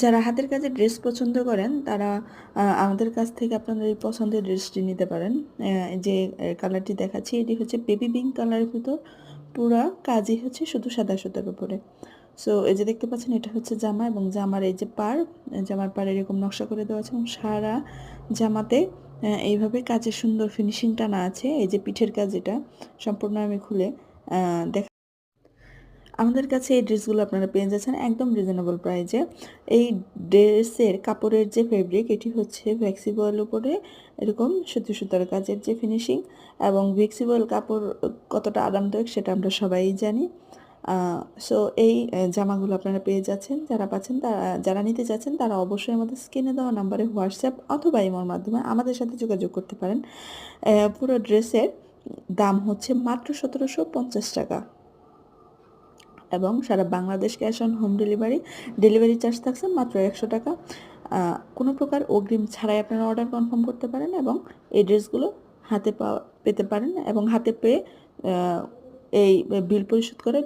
যারা হাতের কাজে ড্রেস পছন্দ করেন তারা আমাদের কাছ থেকে আপনাদের এই পছন্দের ড্রেসটি নিতে পারেন। যে কালারটি দেখাচ্ছি এটি হচ্ছে বেবি পিঙ্ক কালারের ভিতর, পুরা কাজই হচ্ছে শুধু সাদা সুতার উপরে। সো এই যে দেখতে পাচ্ছেন এটা হচ্ছে জামা, এবং জামার এই যে জামার পাড় এরকম নকশা করে দেওয়া আছে, এবং সারা জামাতে এইভাবে কাজের সুন্দর ফিনিশিং টানা আছে। এই যে পিঠের কাজ, এটা সম্পূর্ণ আমি খুলে দেখ আমাদের কাছে এই ড্রেসগুলো আপনারা পেয়ে যাচ্ছেন একদম রিজনেবল প্রাইজে। এই ড্রেসের কাপড়ের যে ফেব্রিক, এটি হচ্ছে ভ্যাক্সিবয়েল উপরে এরকম সুতি সুতার কাজের যে ফিনিশিং, এবং ভ্যাক্সিবয়েল কাপড় কতটা আরামদায়ক সেটা আমরা সবাই জানি। সো এই জামাগুলো আপনারা পেয়ে যাচ্ছেন। যারা নিতে চাচ্ছেন তারা অবশ্যই আমাদের স্ক্রিনে দেওয়া নাম্বারে হোয়াটসঅ্যাপ অথবা ইমোর মাধ্যমে আমাদের সাথে যোগাযোগ করতে পারেন। পুরো ড্রেসের দাম হচ্ছে মাত্র 1750 টাকা, এবং সারা Bangladesh cash on home delivery charge থাকছে মাত্র 100 টাকা। কোনো প্রকার অগ্রিম ছাড়াই আপনারা অর্ডার কনফার্ম করতে পারেন, এবং এই ড্রেসগুলো পেতে পারেন, এবং হাতে পেয়ে এই বিল পরিশোধ করে